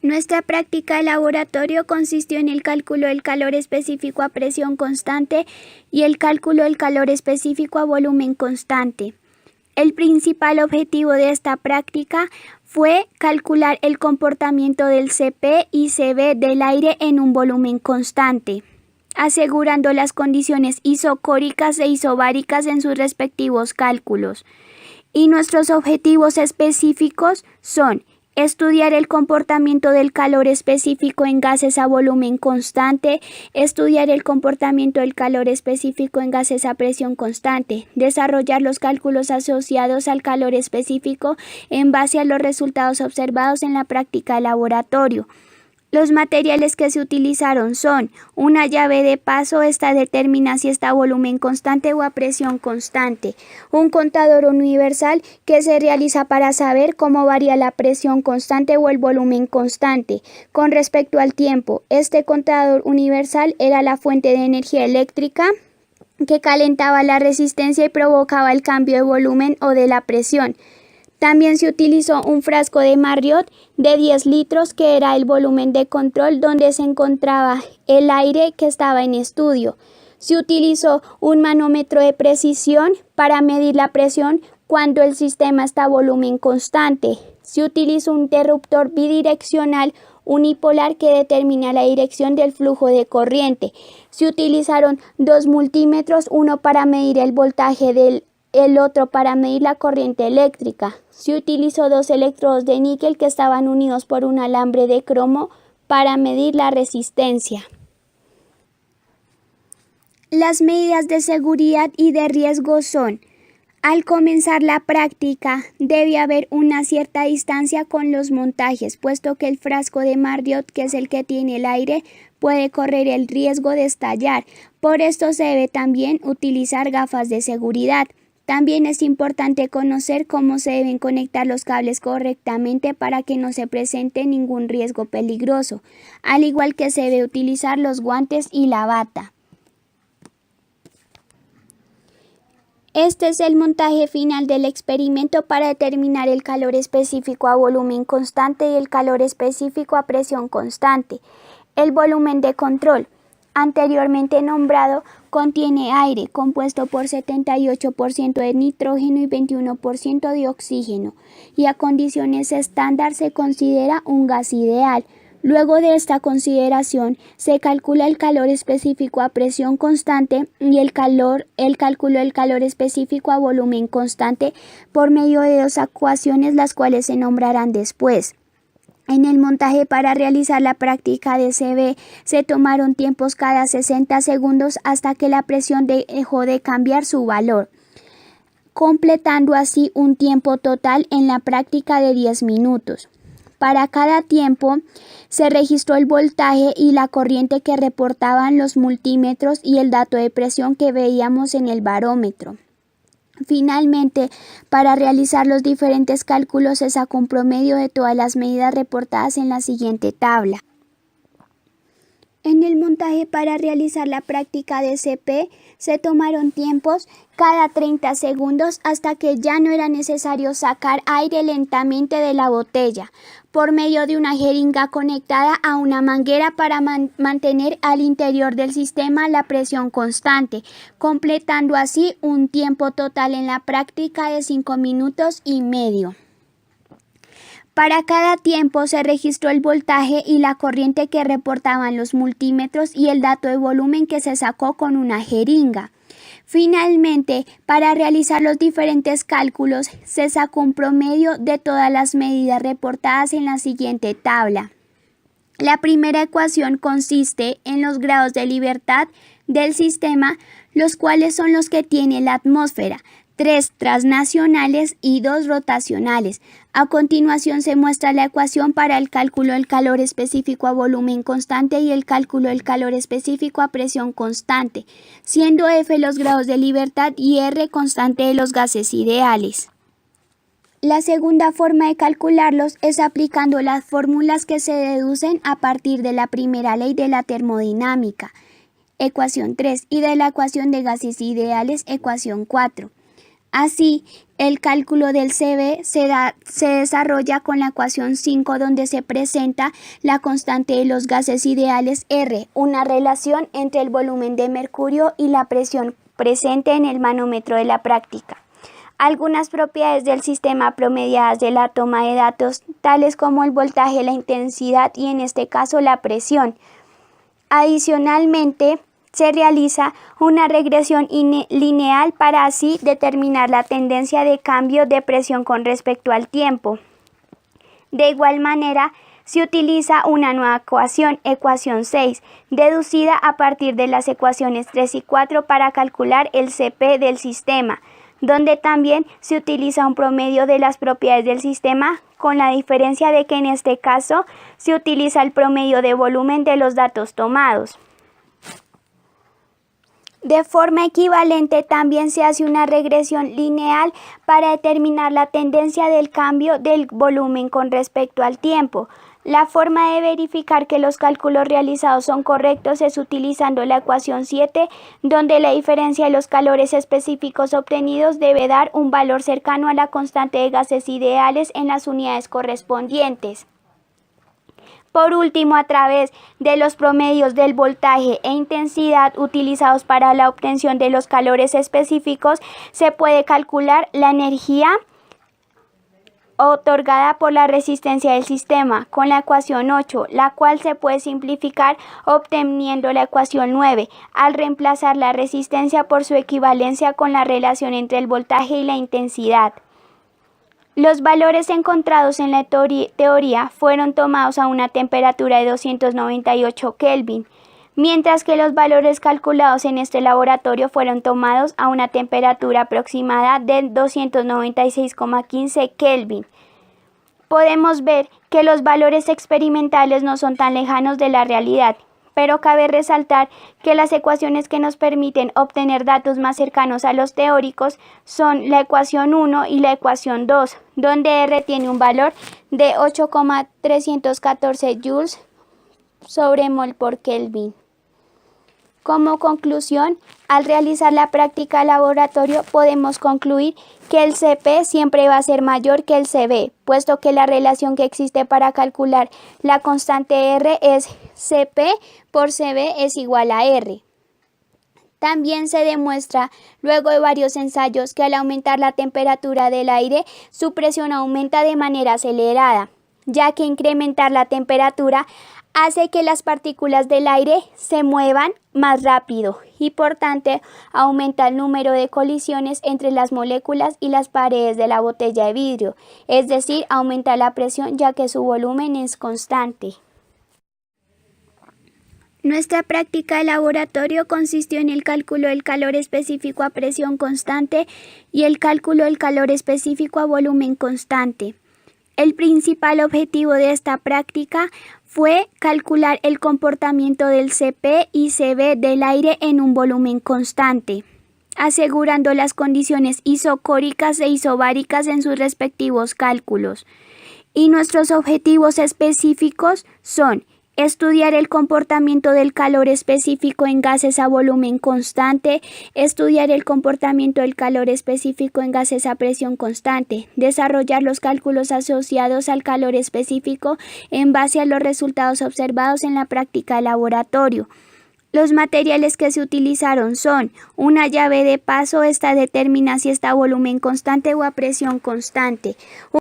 Nuestra práctica de laboratorio consistió en el cálculo del calor específico a presión constante y el cálculo del calor específico a volumen constante. El principal objetivo de esta práctica fue calcular el comportamiento del Cp y Cv del aire en un volumen constante, asegurando las condiciones isocóricas e isobáricas en sus respectivos cálculos. Y nuestros objetivos específicos son estudiar el comportamiento del calor específico en gases a volumen constante, estudiar el comportamiento del calor específico en gases a presión constante, desarrollar los cálculos asociados al calor específico en base a los resultados observados en la práctica de laboratorio. Los materiales que se utilizaron son una llave de paso, esta determina si está a volumen constante o a presión constante, un contador universal que se realiza para saber cómo varía la presión constante o el volumen constante con respecto al tiempo. Este contador universal era la fuente de energía eléctrica que calentaba la resistencia y provocaba el cambio de volumen o de la presión. También se utilizó un frasco de Marriott de 10 litros que era el volumen de control donde se encontraba el aire que estaba en estudio. Se utilizó un manómetro de precisión para medir la presión cuando el sistema está a volumen constante. Se utilizó un interruptor bidireccional unipolar que determina la dirección del flujo de corriente. Se utilizaron dos multímetros, uno para medir el voltaje el otro para medir la corriente eléctrica. Se utilizó dos electrodos de níquel que estaban unidos por un alambre de cromo para medir la resistencia. Las medidas de seguridad y de riesgo son: al comenzar la práctica debe haber una cierta distancia con los montajes, puesto que el frasco de Marriott, que es el que tiene el aire, puede correr el riesgo de estallar. Por esto se debe también utilizar gafas de seguridad. También es importante conocer cómo se deben conectar los cables correctamente para que no se presente ningún riesgo peligroso, al igual que se debe utilizar los guantes y la bata. Este es el montaje final del experimento para determinar el calor específico a volumen constante y el calor específico a presión constante. El volumen de control, anteriormente nombrado, contiene aire compuesto por 78% de nitrógeno y 21% de oxígeno, y a condiciones estándar se considera un gas ideal. Luego de esta consideración se calcula el calor específico a presión constante y el cálculo del calor específico a volumen constante por medio de dos ecuaciones, las cuales se nombrarán después. En el montaje para realizar la práctica de Cv se tomaron tiempos cada 60 segundos hasta que la presión dejó de cambiar su valor, completando así un tiempo total en la práctica de 10 minutos. Para cada tiempo se registró el voltaje y la corriente que reportaban los multímetros y el dato de presión que veíamos en el barómetro. Finalmente, para realizar los diferentes cálculos se sacó un promedio de todas las medidas reportadas en la siguiente tabla. En el montaje para realizar la práctica de Cp se tomaron tiempos cada 30 segundos hasta que ya no era necesario sacar aire lentamente de la botella por medio de una jeringa conectada a una manguera para mantener al interior del sistema la presión constante, completando así un tiempo total en la práctica de 5 minutos y medio. Para cada tiempo se registró el voltaje y la corriente que reportaban los multímetros y el dato de volumen que se sacó con una jeringa. Finalmente, para realizar los diferentes cálculos, se sacó un promedio de todas las medidas reportadas en la siguiente tabla. La primera ecuación consiste en los grados de libertad del sistema, los cuales son los que tiene la atmósfera, 3 transnacionales y 2 rotacionales. A continuación se muestra la ecuación para el cálculo del calor específico a volumen constante y el cálculo del calor específico a presión constante, siendo F los grados de libertad y R constante de los gases ideales. La segunda forma de calcularlos es aplicando las fórmulas que se deducen a partir de la primera ley de la termodinámica, ecuación 3, y de la ecuación de gases ideales, ecuación 4. Así, el cálculo del CB se desarrolla con la ecuación 5, donde se presenta la constante de los gases ideales R, una relación entre el volumen de mercurio y la presión presente en el manómetro de la práctica. Algunas propiedades del sistema promediadas de la toma de datos, tales como el voltaje, la intensidad y en este caso la presión. Adicionalmente, se realiza una regresión lineal para así determinar la tendencia de cambio de presión con respecto al tiempo. De igual manera, se utiliza una nueva ecuación 6, deducida a partir de las ecuaciones 3 y 4 para calcular el CP del sistema, donde también se utiliza un promedio de las propiedades del sistema, con la diferencia de que en este caso se utiliza el promedio de volumen de los datos tomados. De forma equivalente, también se hace una regresión lineal para determinar la tendencia del cambio del volumen con respecto al tiempo. La forma de verificar que los cálculos realizados son correctos es utilizando la ecuación 7, donde la diferencia de los calores específicos obtenidos debe dar un valor cercano a la constante de gases ideales en las unidades correspondientes. Por último, a través de los promedios del voltaje e intensidad utilizados para la obtención de los calores específicos, se puede calcular la energía otorgada por la resistencia del sistema con la ecuación 8, la cual se puede simplificar obteniendo la ecuación 9, al reemplazar la resistencia por su equivalencia con la relación entre el voltaje y la intensidad. Los valores encontrados en la teoría fueron tomados a una temperatura de 298 Kelvin, mientras que los valores calculados en este laboratorio fueron tomados a una temperatura aproximada de 296,15 Kelvin. Podemos ver que los valores experimentales no son tan lejanos de la realidad, pero cabe resaltar que las ecuaciones que nos permiten obtener datos más cercanos a los teóricos son la ecuación 1 y la ecuación 2, donde R tiene un valor de 8,314 joules sobre mol por Kelvin. Como conclusión, al realizar la práctica de laboratorio podemos concluir que el CP siempre va a ser mayor que el CB, puesto que la relación que existe para calcular la constante R es CP por CB es igual a R. También se demuestra, luego de varios ensayos, que al aumentar la temperatura del aire, su presión aumenta de manera acelerada, ya que incrementar la temperatura hace que las partículas del aire se muevan más rápido y por tanto aumenta el número de colisiones entre las moléculas y las paredes de la botella de vidrio, es decir, aumenta la presión ya que su volumen es constante. Nuestra práctica de laboratorio consistió en el cálculo del calor específico a presión constante y el cálculo del calor específico a volumen constante. El principal objetivo de esta práctica fue calcular el comportamiento del CP y CB del aire en un volumen constante, asegurando las condiciones isocóricas e isobáricas en sus respectivos cálculos. Y nuestros objetivos específicos son estudiar el comportamiento del calor específico en gases a volumen constante, estudiar el comportamiento del calor específico en gases a presión constante, desarrollar los cálculos asociados al calor específico en base a los resultados observados en la práctica de laboratorio. Los materiales que se utilizaron son una llave de paso, esta determina si está a volumen constante o a presión constante.